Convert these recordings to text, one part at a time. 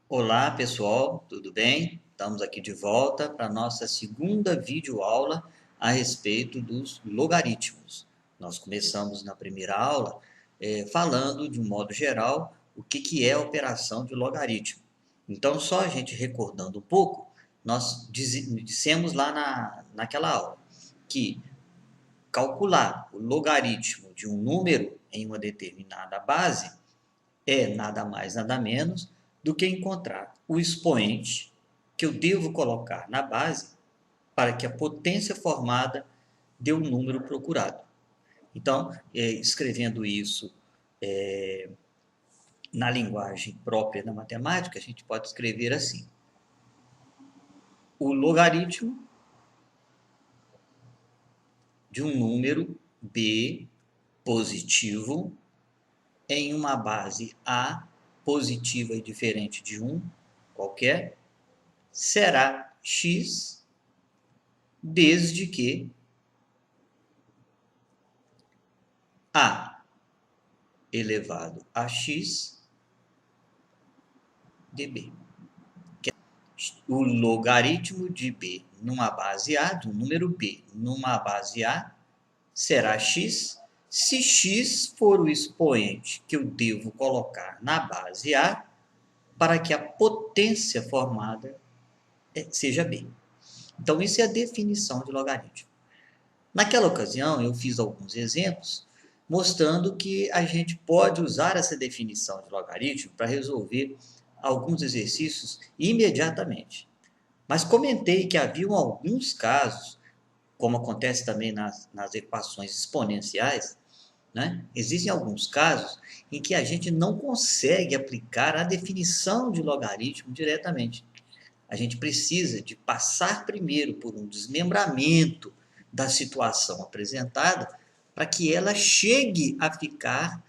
Olá pessoal, tudo bem? Estamos aqui de volta para a nossa segunda videoaula a respeito dos logaritmos. Nós começamos na primeira aula falando de um modo geral o que é a operação de logaritmo. Então, só a gente recordando um pouco, nós dissemos lá naquela aula que calcular o logaritmo de um número em uma determinada base é nada mais, nada menos do que encontrar o expoente que eu devo colocar na base para que a potência formada dê o número procurado. Então, escrevendo isso na linguagem própria da matemática, a gente pode escrever assim: o logaritmo de um número b positivo em uma base a positiva e diferente de 1 qualquer será x desde que a elevado a x de b. O logaritmo de b numa base A, do número b numa base A, será x, se x for o expoente que eu devo colocar na base A para que a potência formada seja b. Então, isso é a definição de logaritmo. Naquela ocasião, eu fiz alguns exemplos mostrando que a gente pode usar essa definição de logaritmo para resolver alguns exercícios imediatamente. Mas comentei que haviam alguns casos, como acontece também nas equações exponenciais, né? Existem alguns casos em que a gente não consegue aplicar a definição de logaritmo diretamente. A gente precisa de passar primeiro por um desmembramento da situação apresentada para que ela chegue a ficar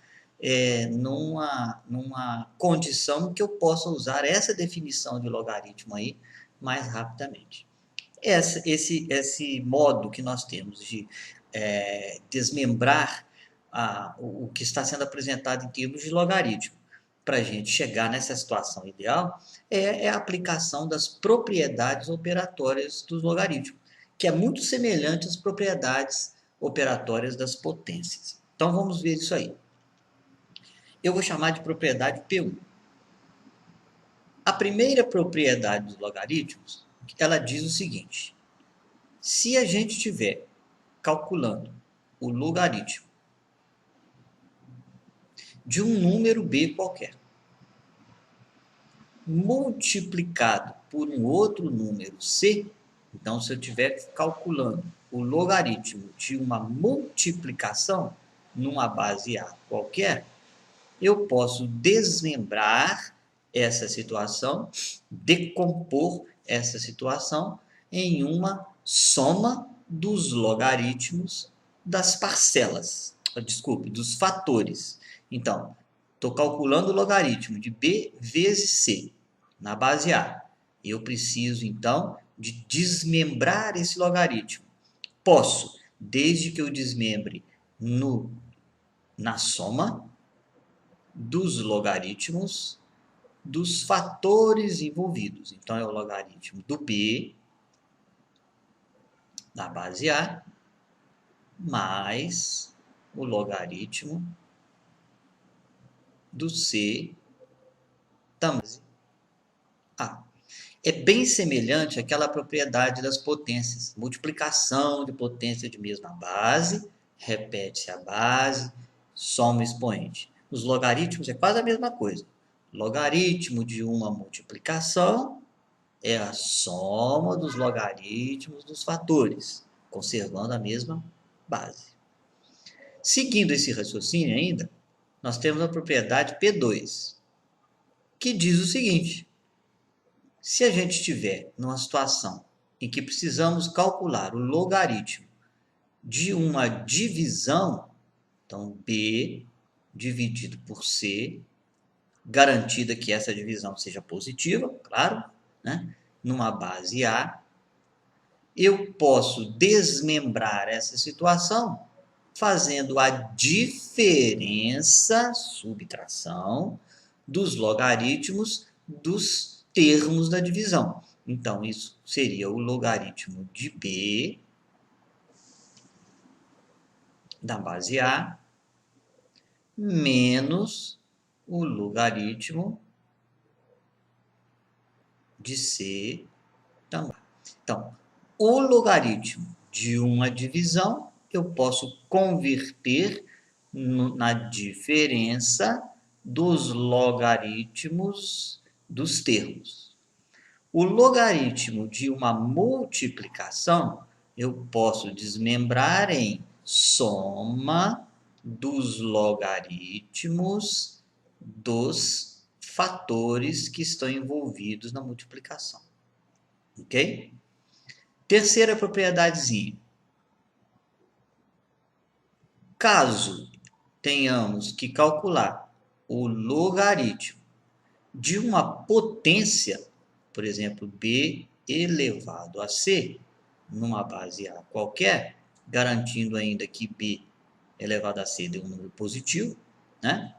numa condição que eu possa usar essa definição de logaritmo aí mais rapidamente. Esse modo que nós temos de desmembrar o que está sendo apresentado em termos de logaritmo para a gente chegar nessa situação ideal é a aplicação das propriedades operatórias dos logaritmos, que é muito semelhante às propriedades operatórias das potências. Então vamos ver isso aí. Eu vou chamar de propriedade P1. A primeira propriedade dos logaritmos, ela diz o seguinte: se a gente estiver calculando o logaritmo de um número b qualquer, multiplicado por um outro número c, então se eu estiver calculando o logaritmo de uma multiplicação numa base A qualquer, eu posso desmembrar essa situação, decompor essa situação em uma soma dos logaritmos das parcelas, desculpe, dos fatores. Então, estou calculando o logaritmo de b vezes c na base A. Eu preciso, então, de desmembrar esse logaritmo. Posso, desde que eu desmembre na soma dos logaritmos dos fatores envolvidos. Então, é o logaritmo do b na base A mais o logaritmo do c também A. É bem semelhante àquela propriedade das potências. Multiplicação de potência de mesma base, repete-se a base, soma o expoente. Os logaritmos é quase a mesma coisa. Logaritmo de uma multiplicação é a soma dos logaritmos dos fatores, conservando a mesma base. Seguindo esse raciocínio ainda, nós temos a propriedade P2, que diz o seguinte: se a gente estiver numa situação em que precisamos calcular o logaritmo de uma divisão, então b dividido por c, garantida que essa divisão seja positiva, claro, né? Numa base A, eu posso desmembrar essa situação fazendo a diferença, subtração, dos logaritmos dos termos da divisão. Então, isso seria o logaritmo de B da base A menos o logaritmo de C também. Então, o logaritmo de uma divisão eu posso converter na diferença dos logaritmos dos termos. O logaritmo de uma multiplicação eu posso desmembrar em soma dos logaritmos dos fatores que estão envolvidos na multiplicação. Ok? Terceira propriedadezinha. Caso tenhamos que calcular o logaritmo de uma potência, por exemplo, b elevado a c, numa base A qualquer, garantindo ainda que b elevado a c dê um número positivo, né?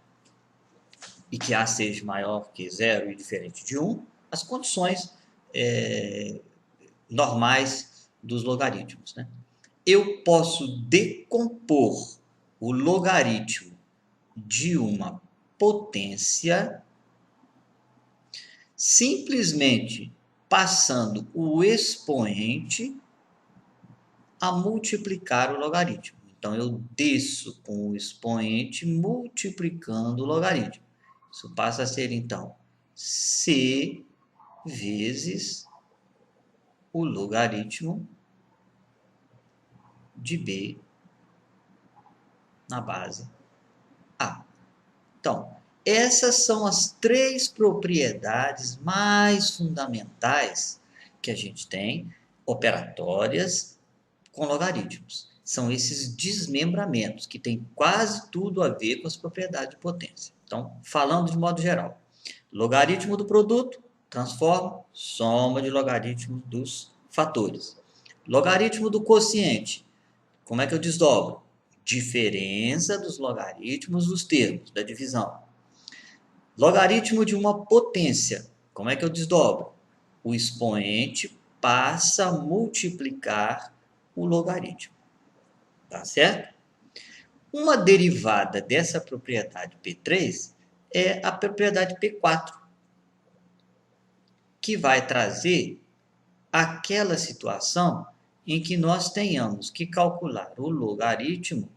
E que A seja maior que zero e diferente de 1, as condições normais dos logaritmos, né? Eu posso decompor o logaritmo de uma potência simplesmente passando o expoente a multiplicar o logaritmo. Então, eu desço com o expoente multiplicando o logaritmo. Isso passa a ser, então, C vezes o logaritmo de B na base A. Então, essas são as três propriedades mais fundamentais que a gente tem, operatórias com logaritmos. São esses desmembramentos que têm quase tudo a ver com as propriedades de potência. Então, falando de modo geral, logaritmo do produto, transforma, soma de logaritmos dos fatores. Logaritmo do quociente, como é que eu desdobro? Diferença dos logaritmos dos termos da divisão. Logaritmo de uma potência, como é que eu desdobro? O expoente passa a multiplicar o logaritmo. Tá certo? Uma derivada dessa propriedade P3 é a propriedade P4, que vai trazer aquela situação em que nós tenhamos que calcular o logaritmo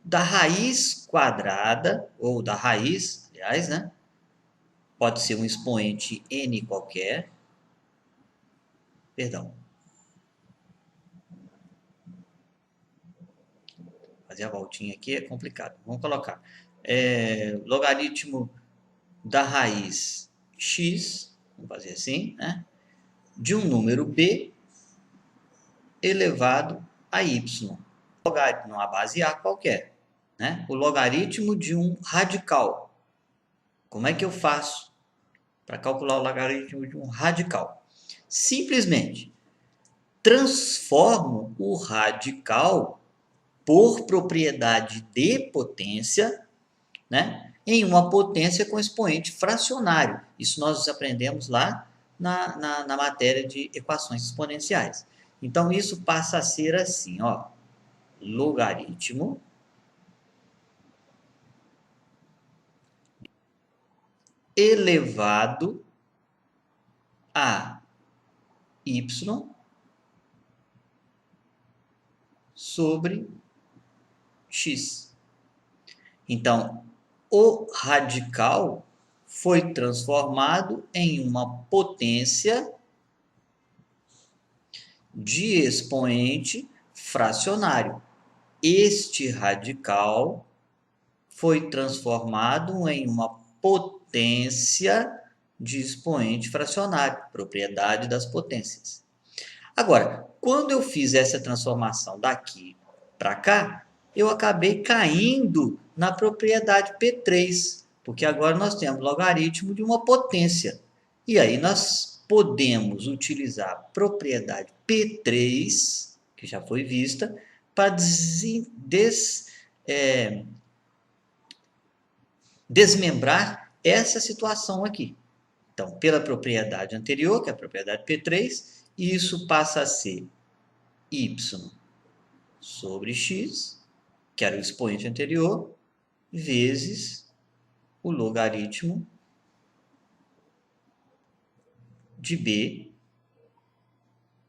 da raiz quadrada, ou da raiz, aliás, né? Pode ser um expoente n qualquer. Perdão. Fazer a voltinha aqui é complicado. Vamos colocar. Logaritmo da raiz x, vamos fazer assim, né? De um número b elevado a y. Logaritmo, uma base A qualquer. Né? O logaritmo de um radical. Como é que eu faço para calcular o logaritmo de um radical? Simplesmente transformo o radical por propriedade de potência, né, em uma potência com expoente fracionário. Isso nós aprendemos lá na matéria de equações exponenciais. Então, isso passa a ser assim, ó, logaritmo elevado a y sobre x. Então, o radical foi transformado em uma potência de expoente fracionário. Este radical foi transformado em uma potência de expoente fracionário, propriedade das potências. Agora, quando eu fiz essa transformação daqui para cá, eu acabei caindo na propriedade P3, porque agora nós temos logaritmo de uma potência. E aí nós podemos utilizar a propriedade P3, que já foi vista, para desmembrar essa situação aqui. Então, pela propriedade anterior, que é a propriedade P3, isso passa a ser y sobre x, que era o expoente anterior, vezes o logaritmo de b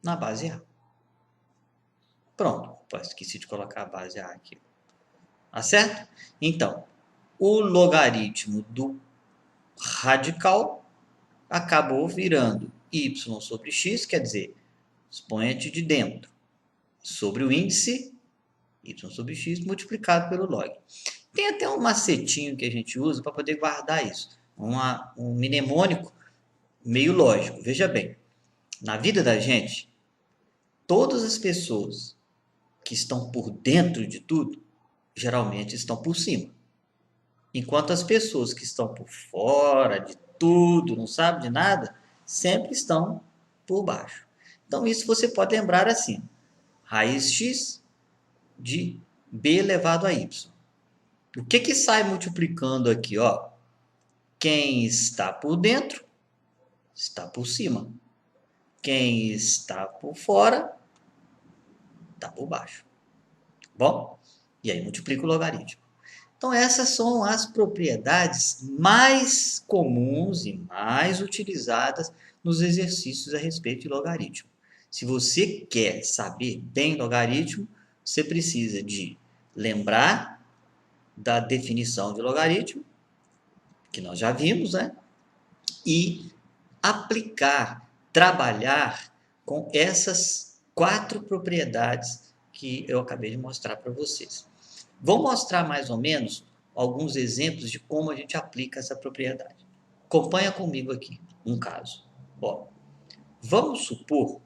na base A. Pronto. Esqueci de colocar a base A aqui. Tá certo? Então, o logaritmo do radical acabou virando y sobre x, quer dizer, expoente de dentro, sobre o índice, y sobre x, multiplicado pelo log. Tem até um macetinho que a gente usa para poder guardar isso. Um mnemônico meio lógico. Veja bem, na vida da gente, todas as pessoas que estão por dentro de tudo, geralmente estão por cima. Enquanto as pessoas que estão por fora de tudo, não sabem de nada, sempre estão por baixo. Então, isso você pode lembrar assim: raiz x de b elevado a y. O que sai multiplicando aqui? Ó? Quem está por dentro está por cima. Quem está por fora está por baixo. Bom? E aí multiplica o logaritmo. Então, essas são as propriedades mais comuns e mais utilizadas nos exercícios a respeito de logaritmo. Se você quer saber bem logaritmo, você precisa de lembrar da definição de logaritmo, que nós já vimos, né? E aplicar, trabalhar com essas 4 propriedades que eu acabei de mostrar para vocês. Vou mostrar mais ou menos alguns exemplos de como a gente aplica essa propriedade. Acompanha comigo aqui um caso. Ó, vamos supor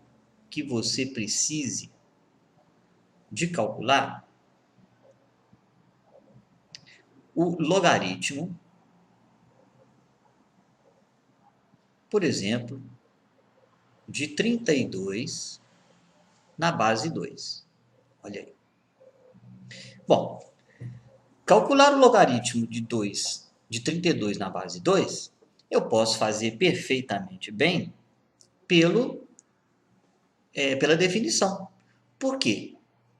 que você precise de calcular o logaritmo, por exemplo, de 32 na base 2. Olha aí. Bom, calcular o logaritmo de 32 na base 2, eu posso fazer perfeitamente bem pela definição. Por quê?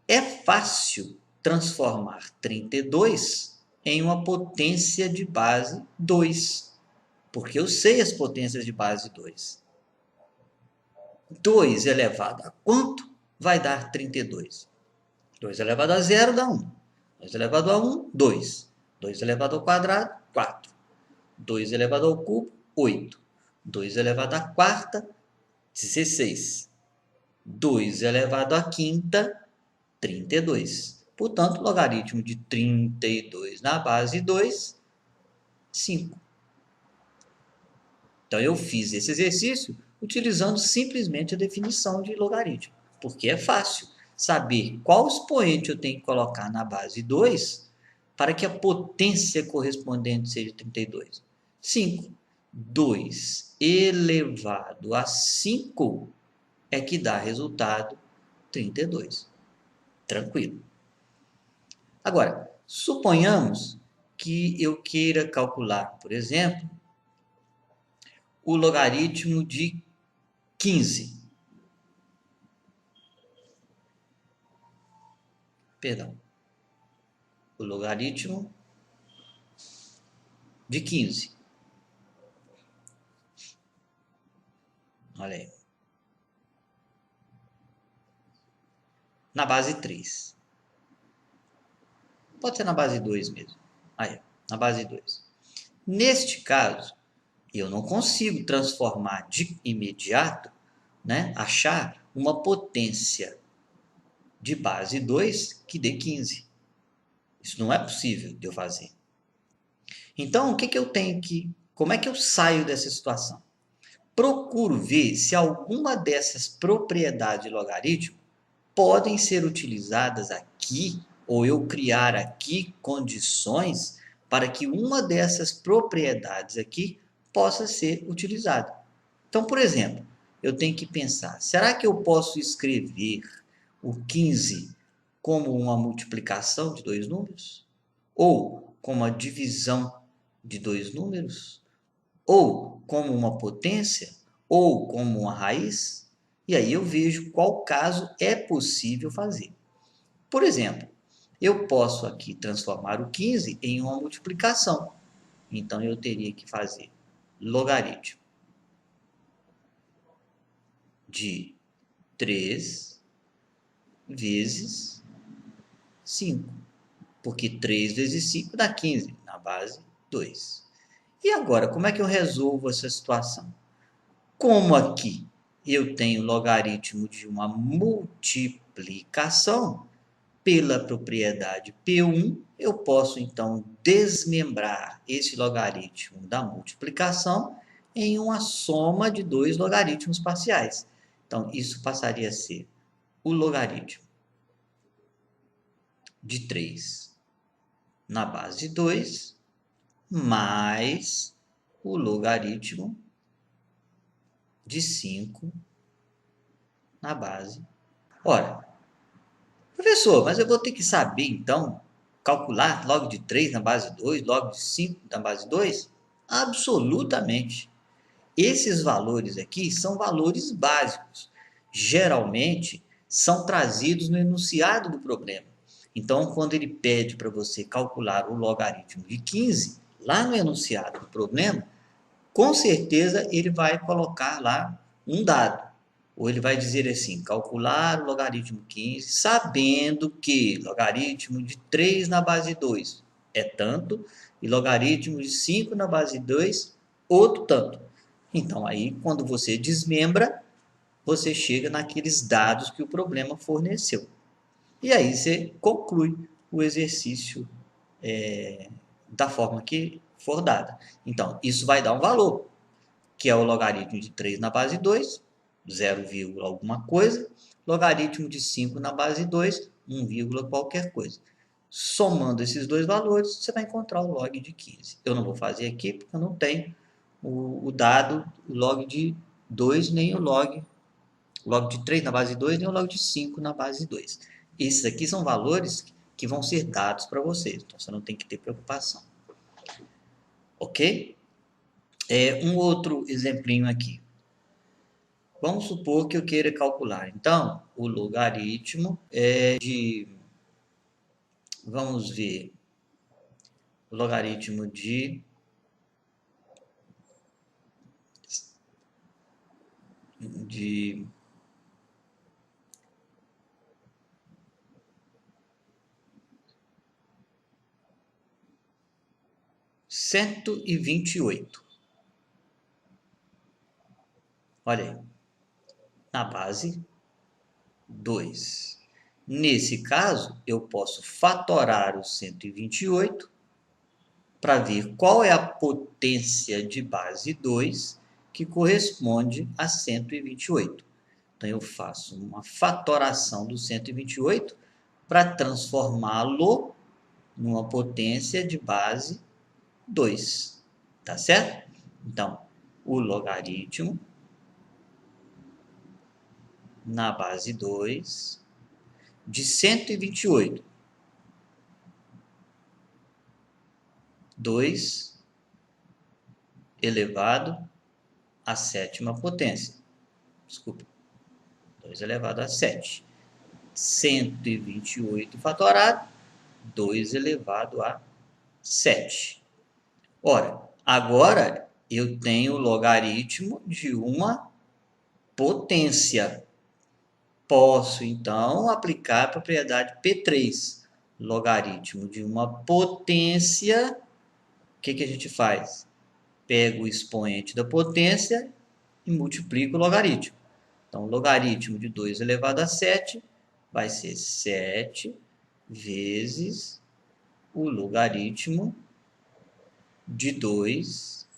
É fácil transformar 32 em uma potência de base 2, porque eu sei as potências de base 2. 2 elevado a quanto vai dar 32? 2 elevado a 0 dá 1. 2 elevado a 1, 2. 2 elevado ao quadrado, 4. 2 elevado ao cubo, 8. 2 elevado à quarta, 16. 2 elevado à quinta, 32. Portanto, logaritmo de 32 na base 2, 5. Então, eu fiz esse exercício utilizando simplesmente a definição de logaritmo, porque é fácil saber qual expoente eu tenho que colocar na base 2 para que a potência correspondente seja 32. 5. 2 elevado a 5 é que dá resultado 32. Tranquilo. Agora, suponhamos que eu queira calcular, por exemplo, o logaritmo de 15. Perdão. O logaritmo de 15. Olha aí. Na base 3. Pode ser na base 2 mesmo. Aí, na base 2. Neste caso, eu não consigo transformar de imediato, né, achar uma potência de base 2 que dê 15. Isso não é possível de eu fazer. Então, o que eu tenho que... Como é que eu saio dessa situação? Procuro ver se alguma dessas propriedades de logaritmo podem ser utilizadas aqui, ou eu criar aqui condições para que uma dessas propriedades aqui possa ser utilizada. Então, por exemplo, eu tenho que pensar, será que eu posso escrever o 15 como uma multiplicação de dois números? Ou como a divisão de dois números, ou como uma potência, ou como uma raiz, e aí eu vejo qual caso é possível fazer. Por exemplo, eu posso aqui transformar o 15 em uma multiplicação. Então, eu teria que fazer logaritmo de 3 vezes 5. Porque 3 vezes 5 dá 15, na base 2. E agora, como é que eu resolvo essa situação? Como aqui eu tenho logaritmo de uma multiplicação, pela propriedade P1, eu posso então desmembrar esse logaritmo da multiplicação em uma soma de dois logaritmos parciais. Então, isso passaria a ser o logaritmo de 3 na base 2 mais o logaritmo de 5 na base. Ora, professor, mas eu vou ter que saber, então, calcular log de 3 na base 2, log de 5 na base 2? Absolutamente. Esses valores aqui são valores básicos. Geralmente, são trazidos no enunciado do problema. Então, quando ele pede para você calcular o logaritmo de 15, lá no enunciado do problema, com certeza ele vai colocar lá um dado. Ou ele vai dizer assim, calcular o logaritmo 15, sabendo que logaritmo de 3 na base 2 é tanto, e logaritmo de 5 na base 2, outro tanto. Então, aí, quando você desmembra, você chega naqueles dados que o problema forneceu. E aí você conclui o exercício da forma que for dada. Então, isso vai dar um valor, que é o logaritmo de 3 na base 2, 0, alguma coisa, logaritmo de 5 na base 2, 1, qualquer coisa. Somando esses dois valores, você vai encontrar o log de 15. Eu não vou fazer aqui porque eu não tenho o dado, o log de 2, nem o log de 3 na base 2, nem o log de 5 na base 2. Esses aqui são valores que vão ser dados para vocês, então você não tem que ter preocupação. Ok? Um outro exemplinho aqui. Vamos supor que eu queira calcular, então, o logaritmo vamos ver, o logaritmo de 128. Olha aí, na base 2. Nesse caso, eu posso fatorar o 128 para ver qual é a potência de base 2 que corresponde a 128. Então, eu faço uma fatoração do 128 para transformá-lo numa potência de base 2. Tá certo? Então, o logaritmo na base 2 de 128. 2 elevado à sétima potência. Desculpa. 2 elevado a 7. 128 fatorado, 2 elevado a 7. Ora, agora eu tenho o logaritmo de uma potência. Posso, então, aplicar a propriedade P3. Logaritmo de uma potência, o que a gente faz? Pega o expoente da potência e multiplica o logaritmo. Então, o logaritmo de 2 elevado a 7 vai ser 7 vezes o logaritmo de 2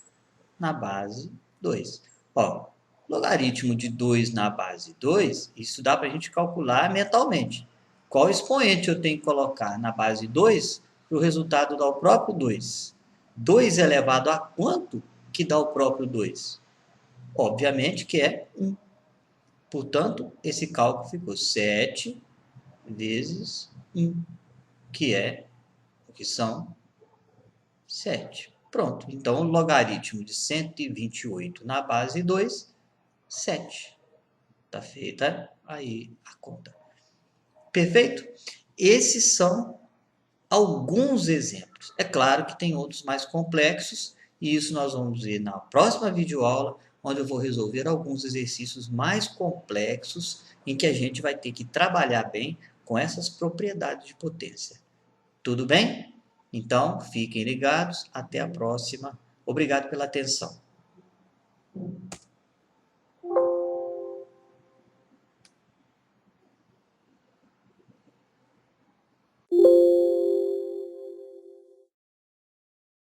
na base 2. Ó, logaritmo de 2 na base 2, isso dá para a gente calcular mentalmente. Qual expoente eu tenho que colocar na base 2 para o resultado dar o próprio 2? 2 elevado a quanto que dá o próprio 2? Obviamente que é 1. Portanto, esse cálculo ficou 7 vezes 1, que são 7. Pronto, então o logaritmo de 128 na base 2, 7. Tá feita aí a conta. Perfeito? Esses são alguns exemplos. É claro que tem outros mais complexos, e isso nós vamos ver na próxima videoaula, onde eu vou resolver alguns exercícios mais complexos, em que a gente vai ter que trabalhar bem com essas propriedades de potência. Tudo bem? Então, fiquem ligados. Até a próxima. Obrigado pela atenção.